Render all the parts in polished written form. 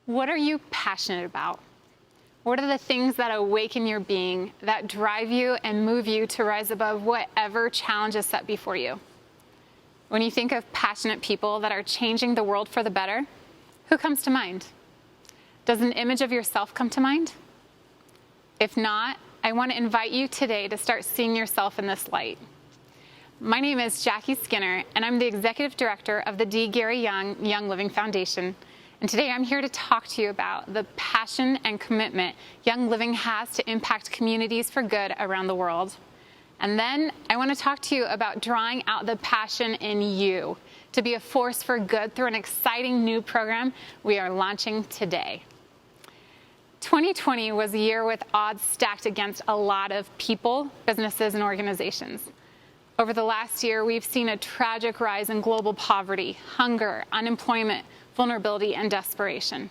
What are you passionate about? What are the things that awaken your being, that drive you and move you to rise above whatever challenge is set before you? When you think of passionate people that are changing the world for the better, who comes to mind? Does an image of yourself come to mind? If not, I want to invite you today to start seeing yourself in this light. My name is Jackie Skinner, and I'm the Executive Director of the D. Gary Young Young Living Foundation. And today I'm here to talk to you about the passion and commitment Young Living has to impact communities for good around the world. And then I want to talk to you about drawing out the passion in you to be a force for good through an exciting new program we are launching today. 2020 was a year with odds stacked against a lot of people, businesses, and organizations. Over the last year, we've seen a tragic rise in global poverty, hunger, unemployment, vulnerability, and desperation.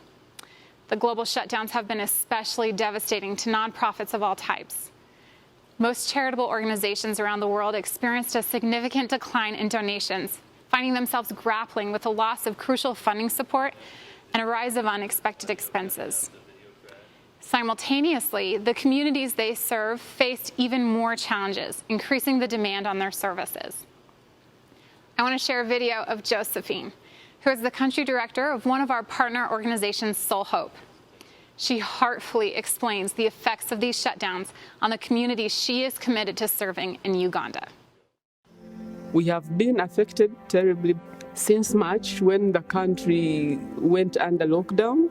The global shutdowns have been especially devastating to nonprofits of all types. Most charitable organizations around the world experienced a significant decline in donations, finding themselves grappling with the loss of crucial funding support and a rise of unexpected expenses. Simultaneously, the communities they serve faced even more challenges, increasing the demand on their services. I want to share a video of Josephine, who is the country director of one of our partner organizations, Soul Hope. She heartfully explains the effects of these shutdowns on the communities she is committed to serving in Uganda. We have been affected terribly since March when the country went under lockdown.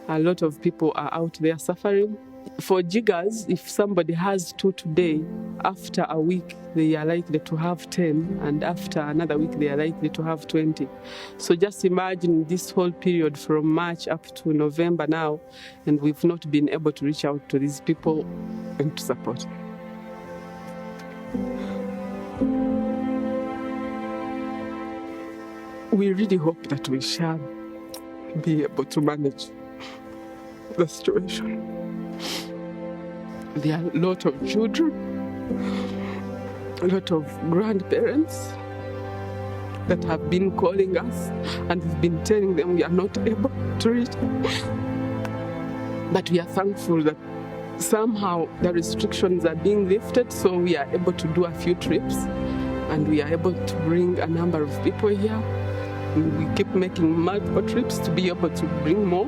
A lot of people are out there suffering. For jiggers, if somebody has 2 today, after a week they are likely to have 10, and after another week they are likely to have 20. So just imagine this whole period from March up to November now, and we've not been able to reach out to these people and to support. We really hope that we shall be able to manage the situation. There are a lot of children, a lot of grandparents that have been calling us, and we've been telling them we are not able to reach. But we are thankful that somehow the restrictions are being lifted, so we are able to do a few trips, and we are able to bring a number of people here. We keep making multiple trips to be able to bring more,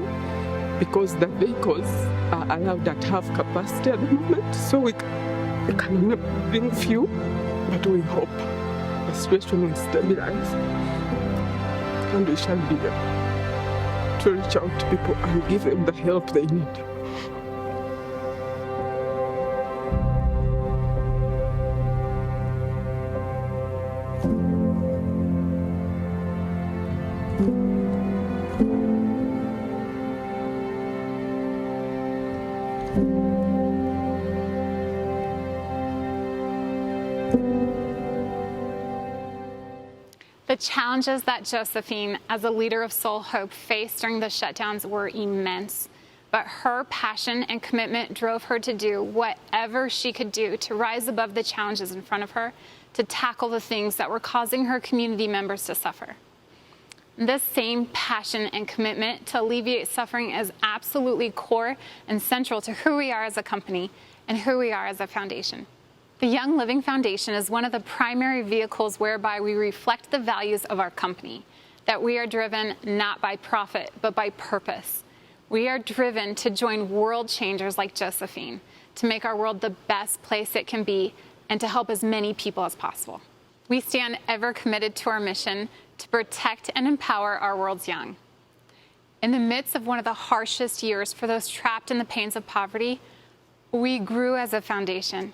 because the vehicles are allowed at half capacity at the moment, so we can only bring few, but we hope the situation will stabilize and we shall be able to reach out to people and give them the help they need. The challenges that Josephine, as a leader of Soul Hope, faced during the shutdowns were immense, but her passion and commitment drove her to do whatever she could do to rise above the challenges in front of her, to tackle the things that were causing her community members to suffer. This same passion and commitment to alleviate suffering is absolutely core and central to who we are as a company and who we are as a foundation. The Young Living Foundation is one of the primary vehicles whereby we reflect the values of our company, that we are driven not by profit, but by purpose. We are driven to join world changers like Josephine, to make our world the best place it can be, and to help as many people as possible. We stand ever committed to our mission to protect and empower our world's young. In the midst of one of the harshest years for those trapped in the pains of poverty, we grew as a foundation.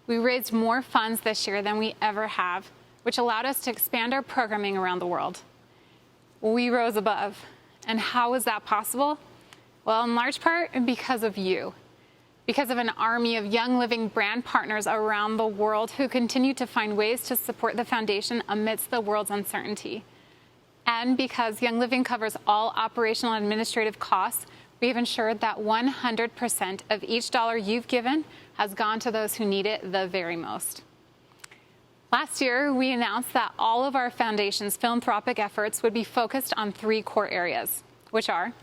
We raised more funds this year than we ever have, which allowed us to expand our programming around the world. We rose above. And how was that possible? Well, in large part, because of you. Because of an army of Young Living brand partners around the world who continue to find ways to support the foundation amidst the world's uncertainty. And because Young Living covers all operational and administrative costs, we have ensured that 100% of each dollar you've given has gone to those who need it the very most. Last year, we announced that all of our foundation's philanthropic efforts would be focused on 3 core areas: which are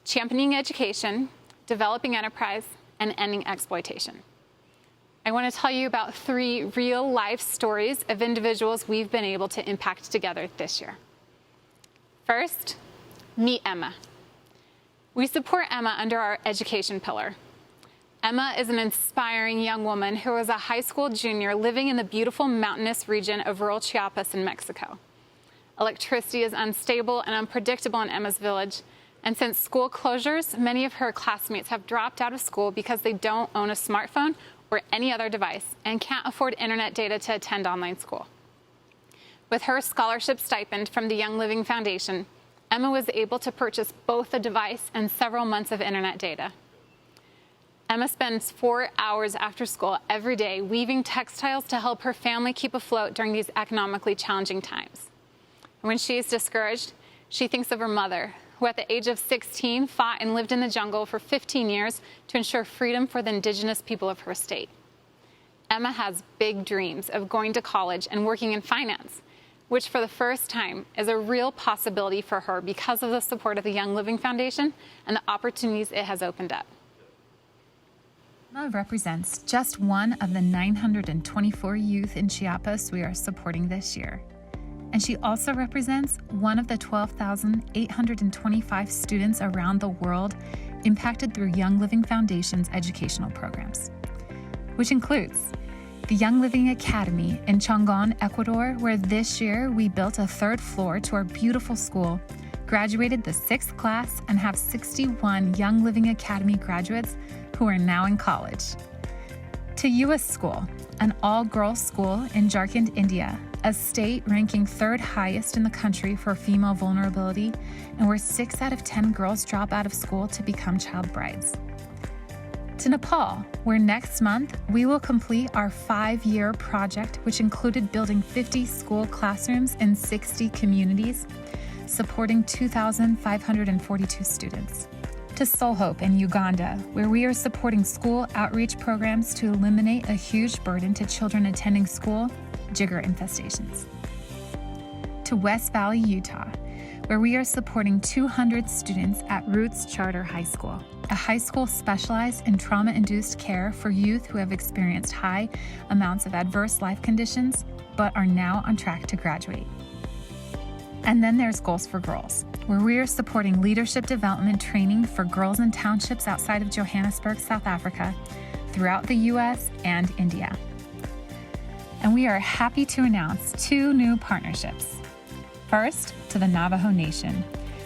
championing education, developing enterprise, and ending exploitation. I want to tell you about 3 real-life stories of individuals we've been able to impact together this year. First, meet Emma. We support Emma under our education pillar. Emma is an inspiring young woman who is a high school junior living in the beautiful mountainous region of rural Chiapas in Mexico. Electricity is unstable and unpredictable in Emma's village, and since school closures, many of her classmates have dropped out of school because they don't own a smartphone or any other device and can't afford internet data to attend online school. With her scholarship stipend from the Young Living Foundation, Emma was able to purchase both a device and several months of internet data. Emma spends 4 hours after school every day weaving textiles to help her family keep afloat during these economically challenging times. When she is discouraged, she thinks of her mother, who at the age of 16 fought and lived in the jungle for 15 years to ensure freedom for the indigenous people of her state. Emma has big dreams of going to college and working in finance, which for the first time is a real possibility for her because of the support of the Young Living Foundation and the opportunities it has opened up. Emma represents just one of the 924 youth in Chiapas we are supporting this year. And she also represents one of the 12,825 students around the world impacted through Young Living Foundation's educational programs, which includes the Young Living Academy in Chongon, Ecuador, where this year we built a 3rd floor to our beautiful school, graduated the 6th class, and have 61 Young Living Academy graduates who are now in college. To US School, an all-girls school in Jharkhand, India, a state ranking 3rd highest in the country for female vulnerability, and where 6 out of 10 girls drop out of school to become child brides. To Nepal, where next month we will complete our 5-year project, which included building 50 school classrooms in 60 communities, supporting 2,542 students. To Soul Hope in Uganda, where we are supporting school outreach programs to eliminate a huge burden to children attending school, jigger infestations. To West Valley, Utah, where we are supporting 200 students at Roots Charter High School, a high school specialized in trauma-induced care for youth who have experienced high amounts of adverse life conditions but are now on track to graduate. And then there's Goals for Girls, where we are supporting leadership development training for girls in townships outside of Johannesburg, South Africa, throughout the US and India. And we are happy to announce 2 new partnerships. First, to the Navajo Nation,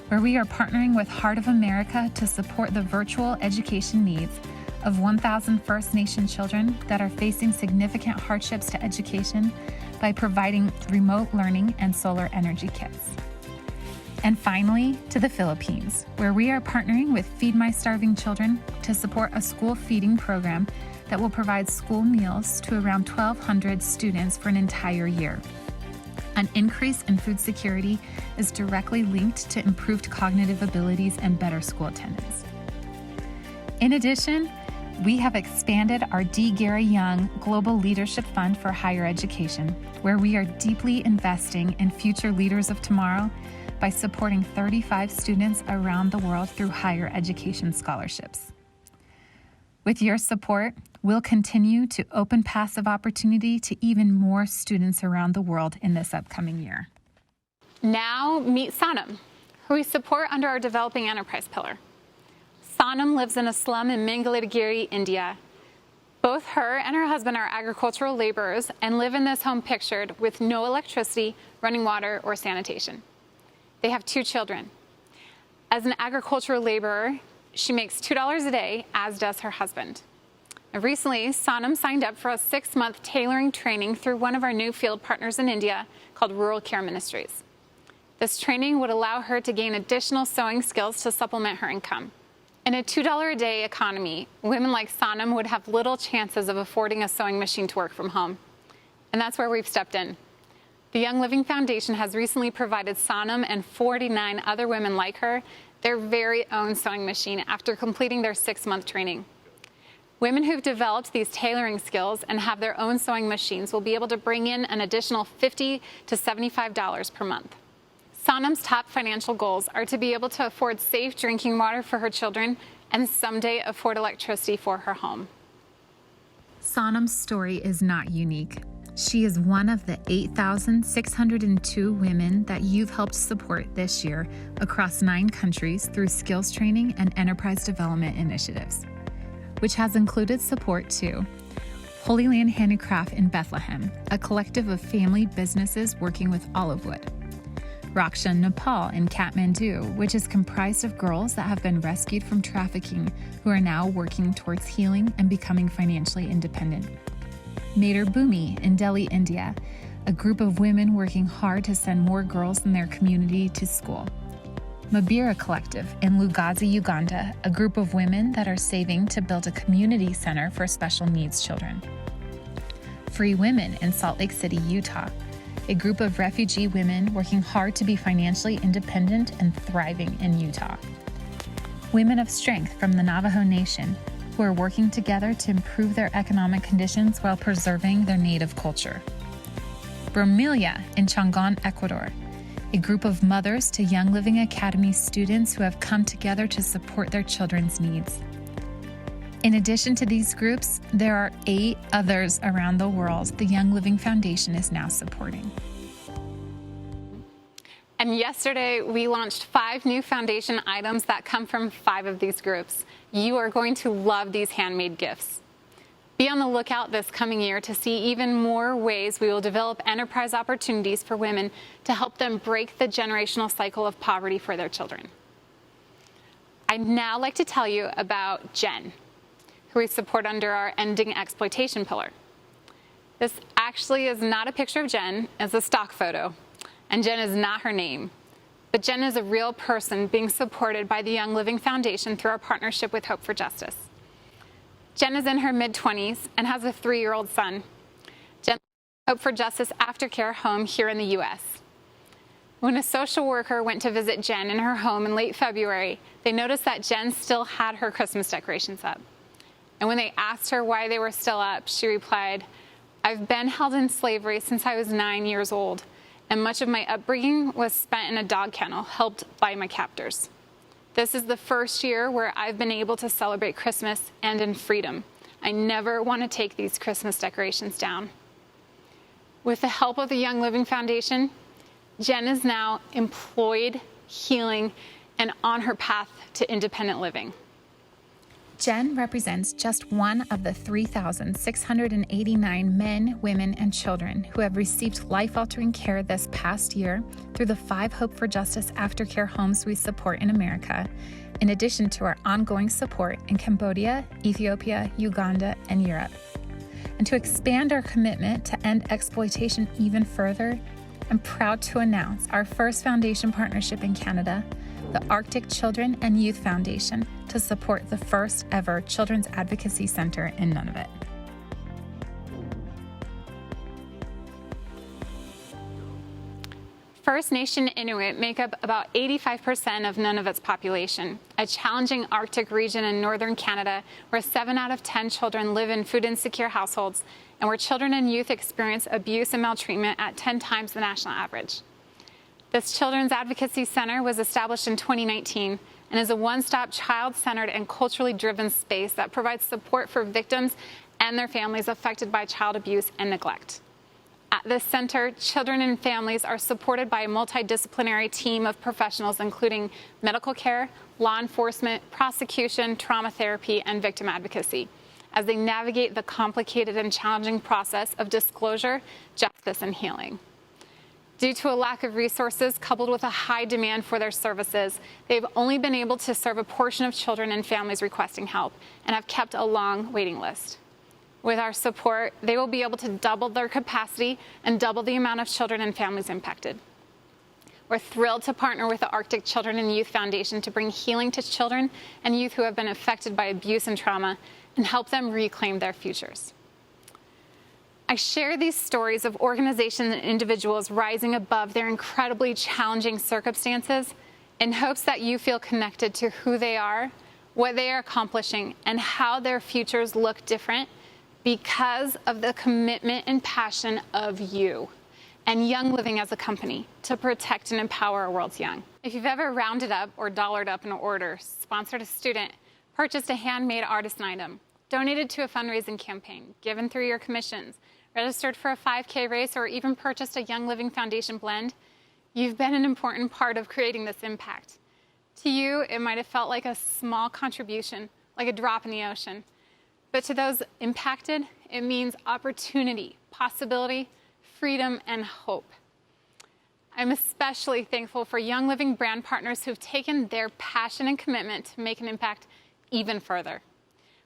where we are partnering with Heart of America to support the virtual education needs of 1,000 First Nation children that are facing significant hardships to education by providing remote learning and solar energy kits. And finally, to the Philippines, where we are partnering with Feed My Starving Children to support a school feeding program that will provide school meals to around 1,200 students for an entire year. An increase in food security is directly linked to improved cognitive abilities and better school attendance. In addition, we have expanded our D. Gary Young Global Leadership Fund for Higher Education, where we are deeply investing in future leaders of tomorrow by supporting 35 students around the world through higher education scholarships. With your support, we'll continue to open paths of opportunity to even more students around the world in this upcoming year. Now meet Sanam, who we support under our Developing Enterprise pillar. Sanam lives in a slum in Mangalagiri, India. Both her and her husband are agricultural laborers and live in this home pictured with no electricity, running water, or sanitation. They have 2 children. As an agricultural laborer, she makes $2 a day, as does her husband. And recently, Sanam signed up for a 6-month tailoring training through one of our new field partners in India called Rural Care Ministries. This training would allow her to gain additional sewing skills to supplement her income. In a $2 a day economy, women like Sanam would have little chances of affording a sewing machine to work from home. And that's where we've stepped in. The Young Living Foundation has recently provided Sanam and 49 other women like her their very own sewing machine after completing their 6-month training. Women who've developed these tailoring skills and have their own sewing machines will be able to bring in an additional $50 to $75 per month. Sonam's top financial goals are to be able to afford safe drinking water for her children and someday afford electricity for her home. Sonam's story is not unique. She is one of the 8,602 women that you've helped support this year across 9 countries through skills training and enterprise development initiatives, which has included support to Holy Land Handicraft in Bethlehem, a collective of family businesses working with olive wood. Raksha Nepal in Kathmandu, which is comprised of girls that have been rescued from trafficking who are now working towards healing and becoming financially independent. Mater Bhumi in Delhi, India, a group of women working hard to send more girls in their community to school. Mabira Collective in Lugazi, Uganda, a group of women that are saving to build a community center for special needs children. Free Women in Salt Lake City, Utah, a group of refugee women working hard to be financially independent and thriving in Utah. Women of Strength from the Navajo Nation, who are working together to improve their economic conditions while preserving their native culture. Bromilia in Chongon, Ecuador, a group of mothers to Young Living Academy students who have come together to support their children's needs. In addition to these groups, there are 8 others around the world the Young Living Foundation is now supporting. And yesterday, we launched 5 new foundation items that come from 5 of these groups. You are going to love these handmade gifts. Be on the lookout this coming year to see even more ways we will develop enterprise opportunities for women to help them break the generational cycle of poverty for their children. I'd now like to tell you about Jen, who we support under our Ending Exploitation pillar. This actually is not a picture of Jen, it's a stock photo, and Jen is not her name. But Jen is a real person being supported by the Young Living Foundation through our partnership with Hope for Justice. Jen is in her mid-20s and has a 3-year-old son. Jen lives in Hope for Justice aftercare home here in the U.S. When a social worker went to visit Jen in her home in late February, they noticed that Jen still had her Christmas decorations up. And when they asked her why they were still up, she replied, "I've been held in slavery since I was 9 years old, and much of my upbringing was spent in a dog kennel, helped by my captors. This is the first year where I've been able to celebrate Christmas and in freedom. I never want to take these Christmas decorations down." With the help of the Young Living Foundation, Jen is now employed, healing, and on her path to independent living. Jen represents just one of the 3,689 men, women, and children who have received life-altering care this past year through the 5 Hope for Justice aftercare homes we support in America, in addition to our ongoing support in Cambodia, Ethiopia, Uganda, and Europe. And to expand our commitment to end exploitation even further, I'm proud to announce our first foundation partnership in Canada, the Arctic Children and Youth Foundation, to support the first ever Children's Advocacy Center in Nunavut. First Nation Inuit make up about 85% of Nunavut's population, a challenging Arctic region in northern Canada where 7 out of 10 children live in food insecure households and where children and youth experience abuse and maltreatment at 10 times the national average. This Children's Advocacy Center was established in 2019 and is a one-stop child-centered and culturally driven space that provides support for victims and their families affected by child abuse and neglect. At this center, children and families are supported by a multidisciplinary team of professionals including medical care, law enforcement, prosecution, trauma therapy, and victim advocacy as they navigate the complicated and challenging process of disclosure, justice, and healing. Due to a lack of resources coupled with a high demand for their services, they've only been able to serve a portion of children and families requesting help and have kept a long waiting list. With our support, they will be able to double their capacity and double the amount of children and families impacted. We're thrilled to partner with the Arctic Children and Youth Foundation to bring healing to children and youth who have been affected by abuse and trauma and help them reclaim their futures. I share these stories of organizations and individuals rising above their incredibly challenging circumstances in hopes that you feel connected to who they are, what they are accomplishing, and how their futures look different because of the commitment and passion of you. and Young Living as a company to protect and empower our world's young. If you've ever rounded up or dollared up an order, sponsored a student, purchased a handmade artisan item, donated to a fundraising campaign, given through your commissions, registered for a 5K race, or even purchased a Young Living Foundation blend, you've been an important part of creating this impact. To you, it might have felt like a small contribution, like a drop in the ocean. But to those impacted, it means opportunity, possibility, freedom, and hope. I'm especially thankful for Young Living brand partners who've taken their passion and commitment to make an impact even further.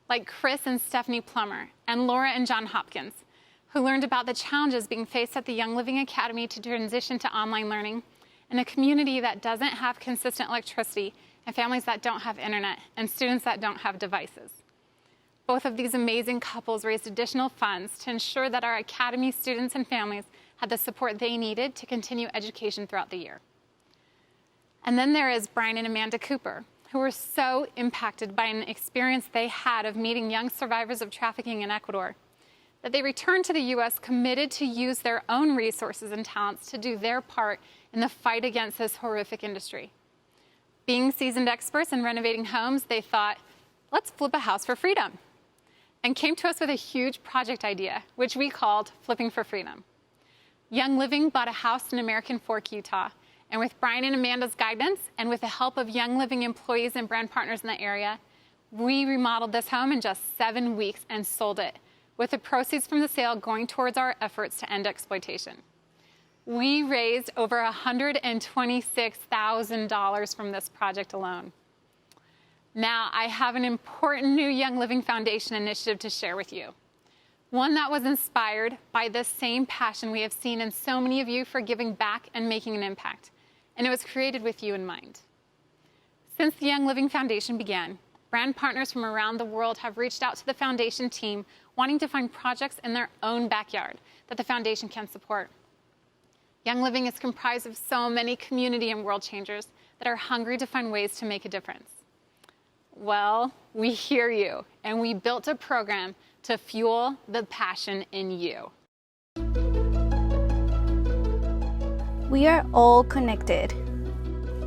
Like Chris and Stephanie Plummer, and Laura and John Hopkins, who learned about the challenges being faced at the Young Living Academy to transition to online learning in a community that doesn't have consistent electricity, and families that don't have internet, and students that don't have devices. Both of these amazing couples raised additional funds to ensure that our Academy students and families had the support they needed to continue education throughout the year. And then there is Brian and Amanda Cooper, who were so impacted by an experience they had of meeting young survivors of trafficking in Ecuador, that they returned to the U.S. committed to use their own resources and talents to do their part in the fight against this horrific industry. Being seasoned experts in renovating homes, they thought, let's flip a house for freedom, and came to us with a huge project idea, which we called Flipping for Freedom. Young Living bought a house in American Fork, Utah, and with Brian and Amanda's guidance, and with the help of Young Living employees and brand partners in the area, we remodeled this home in just 7 weeks and sold it, with the proceeds from the sale going towards our efforts to end exploitation. We raised over $126,000 from this project alone. Now, I have an important new Young Living Foundation initiative to share with you. One that was inspired by the same passion we have seen in so many of you for giving back and making an impact. And it was created with you in mind. Since the Young Living Foundation began, brand partners from around the world have reached out to the foundation team wanting to find projects in their own backyard that the foundation can support. Young Living is comprised of so many community and world changers that are hungry to find ways to make a difference. Well, we hear you, and we built a program to fuel the passion in you. We are all connected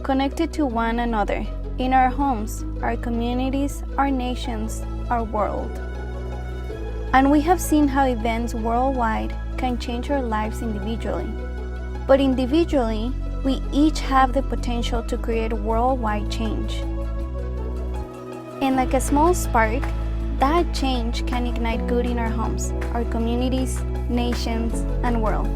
to one another in our homes, our communities, our nations, our world. And we have seen how events worldwide can change our lives individually. But individually, we each have the potential to create worldwide change. And like a small spark, that change can ignite good in our homes, our communities, nations, and world.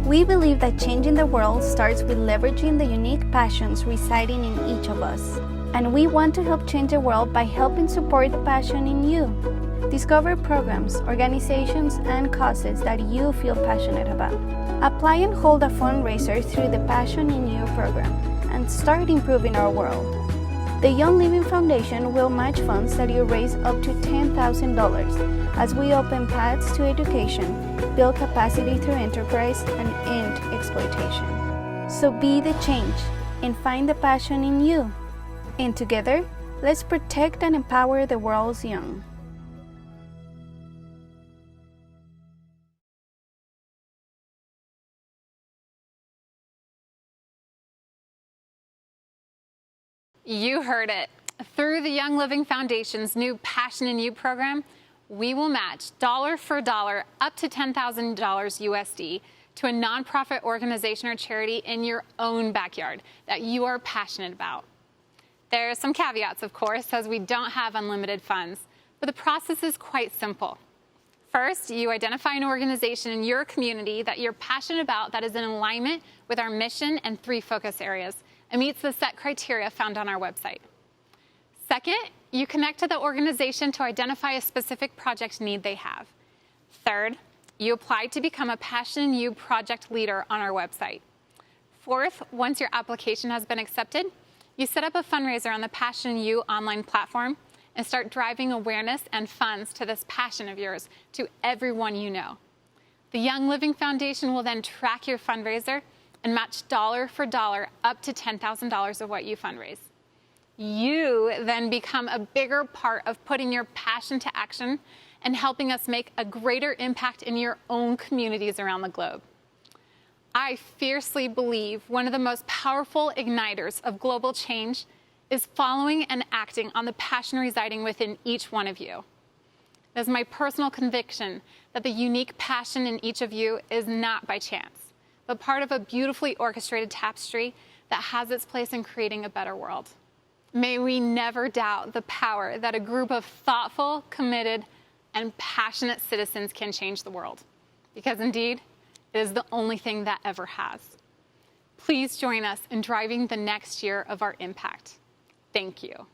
We believe that changing the world starts with leveraging the unique passions residing in each of us. And we want to help change the world by helping support the passion in you. Discover programs, organizations, and causes that you feel passionate about. Apply and hold a fundraiser through the Passion in You program and start improving our world. The Young Living Foundation will match funds that you raise up to $10,000 as we open paths to education, build capacity through enterprise, and end exploitation. So be the change and find the passion in you. And together, let's protect and empower the world's young. You heard it. Through the Young Living Foundation's new Passion in You program, we will match dollar for dollar up to $10,000 USD to a nonprofit organization or charity in your own backyard that you are passionate about. There are some caveats, of course, as we don't have unlimited funds, but the process is quite simple. First, you identify an organization in your community that you're passionate about that is in alignment with our mission and 3 focus areas and meets the set criteria found on our website. Second, you connect to the organization to identify a specific project need they have. Third, you apply to become a Passion in You project leader on our website. Fourth, once your application has been accepted, you set up a fundraiser on the Passion in You online platform and start driving awareness and funds to this passion of yours to everyone you know. The Young Living Foundation will then track your fundraiser and match dollar for dollar up to $10,000 of what you fundraise. You then become a bigger part of putting your passion to action and helping us make a greater impact in your own communities around the globe. I fiercely believe one of the most powerful igniters of global change is following and acting on the passion residing within each one of you. It is my personal conviction that the unique passion in each of you is not by chance, but part of a beautifully orchestrated tapestry that has its place in creating a better world. May we never doubt the power that a group of thoughtful, committed, and passionate citizens can change the world, because indeed, it is the only thing that ever has. Please join us in driving the next year of our impact. Thank you.